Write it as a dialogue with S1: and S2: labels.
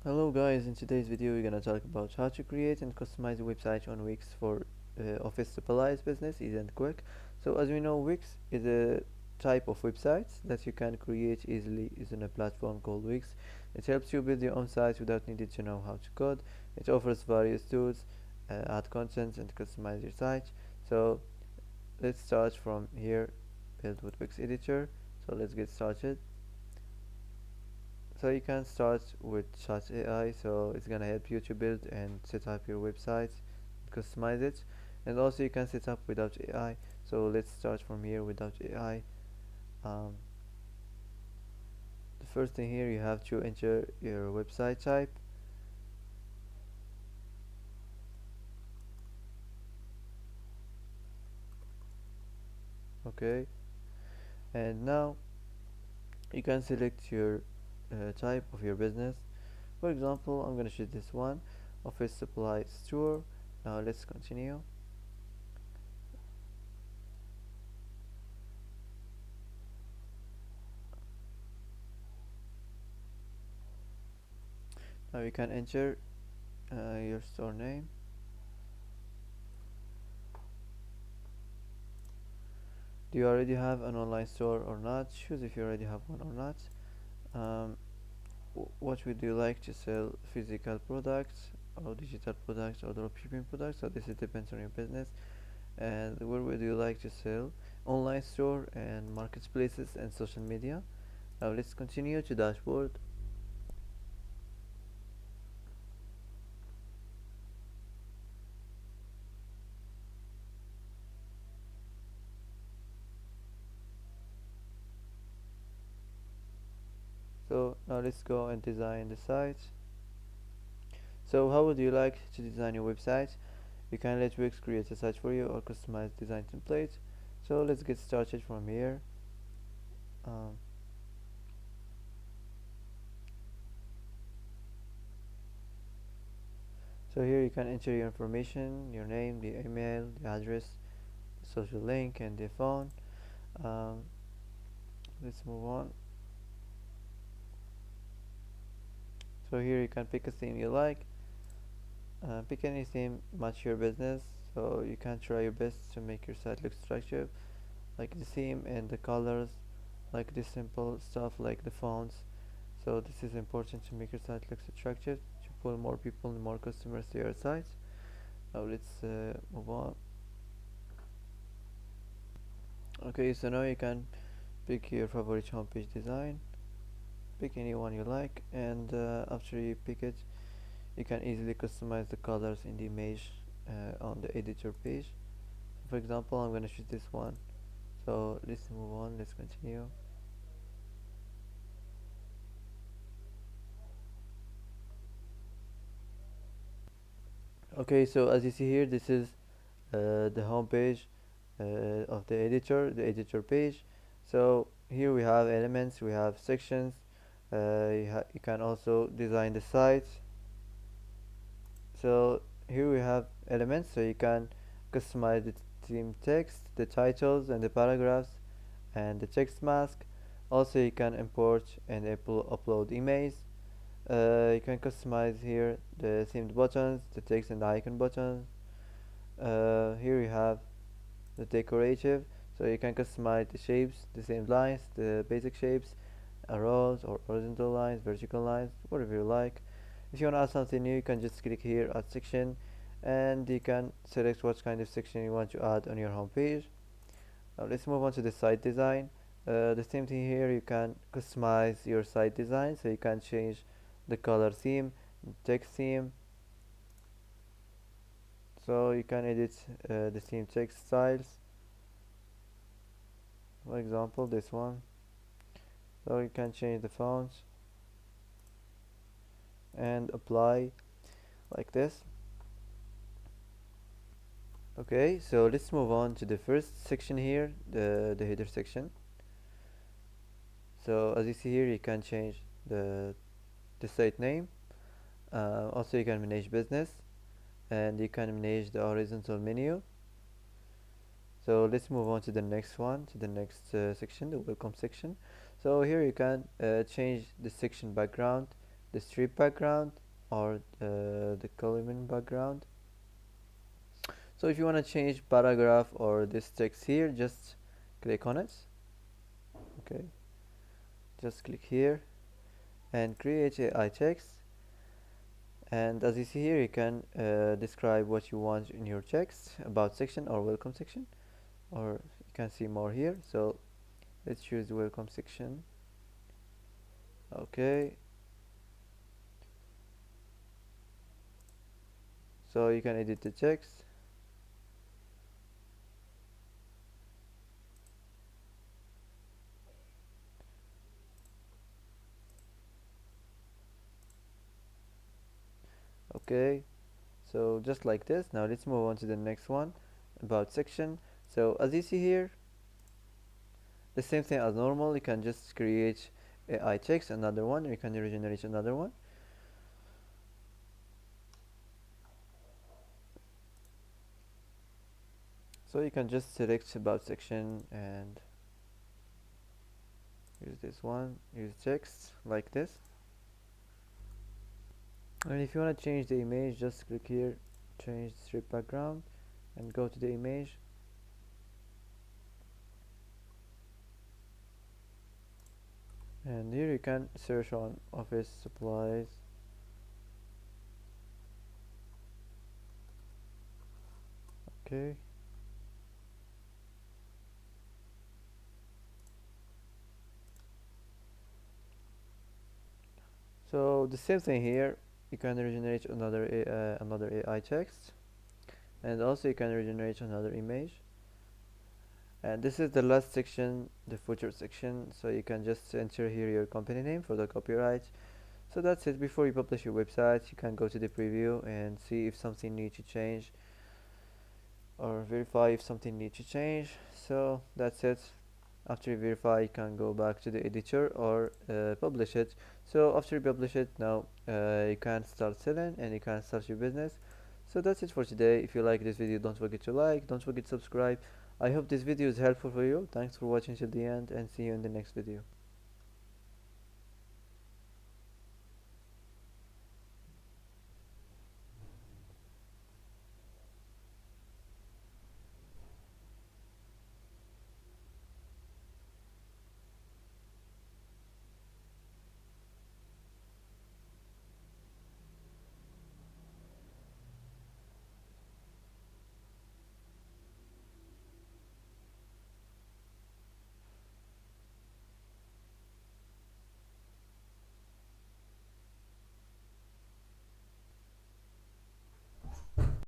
S1: Hello guys, in today's video we're gonna talk about how to create and customize a website on Wix for office supplies business, easy and quick. So as we know, Wix is a type of websites that you can create easily using a platform called Wix. It helps you build your own site without needing to know how to code. It offers various tools, add content and customize your site. So let's start from here, build with Wix editor. So let's get started. So you can start with Chat AI, so it's gonna help you to build and set up your website, customize it, and also you can set up without AI. So let's start from here without AI. Um, the first thing here, you have to enter your website type. Okay, and now you can select your type of your business. For example, I'm gonna choose this one, office supply store. Now let's continue. Now you can enter your store name. Do you already have an online store or not? Choose if you already have one or not. um, what would you like to sell, physical products or digital products or dropshipping products? So this is depends on your business. And where would you like to sell, online store and marketplaces and social media. Now let's continue to dashboard. So now let's go and design the site. So how would you like to design your website? You can let Wix create a site for you or customize design template. So let's get started from here. um, So here you can enter your information, your name, the email, the address, the social link, and the phone. Um, let's move on. So here you can pick a theme you like. Pick any theme match your business. So you can try your best to make your site look attractive, like the theme and the colors, like the simple stuff like the fonts. So this is important to make your site look attractive, to pull more people and more customers to your site. Now let's move on. Okay, so now you can pick your favorite homepage design. Pick any one you like, and after you pick it, you can easily customize the colors in the image on the editor page. For example, I'm gonna choose this one. So let's move on, let's continue. Okay, so as you see here, this is the home page of the editor page. So here we have elements, we have sections. You can also design the site. So here we have elements, so you can customize the theme text, the titles and the paragraphs, and the text mask. Also you can import and upload images. You can customize here the themed buttons, the text and the icon buttons. Here you have the decorative, so you can customize the shapes, the same lines, the basic shapes, arrows or horizontal lines, vertical lines, whatever you like. If you want to add something new, you can just click here, add section, and you can select what kind of section you want to add on your home page. Now let's move on to the site design. The same thing here, you can customize your site design, so you can change the color theme, text theme. So you can edit the theme text styles, for example this one. So you can change the fonts and apply like this. Okay, so let's move on to the first section here, the header section. So as you see here, you can change the site name. Also you can manage business, and you can manage the horizontal menu. So let's move on to the next one, to the next section, the welcome section. So here you can change the section background, the strip background or the column background. So if you want to change paragraph or this text here, just click on it. Okay, just click here and create AI text. And as you see here, you can describe what you want in your text, about section or welcome section, or you can see more here. So let's choose the welcome section. Okay, so you can edit the text. Okay, so just like this. Now let's move on to the next one, about section. So as you see here, the same thing as normal. You can just create AI text, another one. You can regenerate another one. So you can just select about section and use this one, use text like this. And if you want to change the image, just click here, change strip background, and go to the image. And here you can search on office supplies. Okay. So the same thing here. You can regenerate another AI text, and also you can regenerate another image. And this is the last section, the footer section. So you can just enter here your company name for the copyright. So that's it. Before you publish your website, you can go to the preview and see if something needs to change, or verify if something needs to change. So that's it. After you verify, you can go back to the editor or publish it. So after you publish it, now you can start selling and you can start your business. So that's it for today. If you like this video, don't forget to like, don't forget to subscribe. I hope this video is helpful for you. Thanks for watching till the end, and see you in the next video.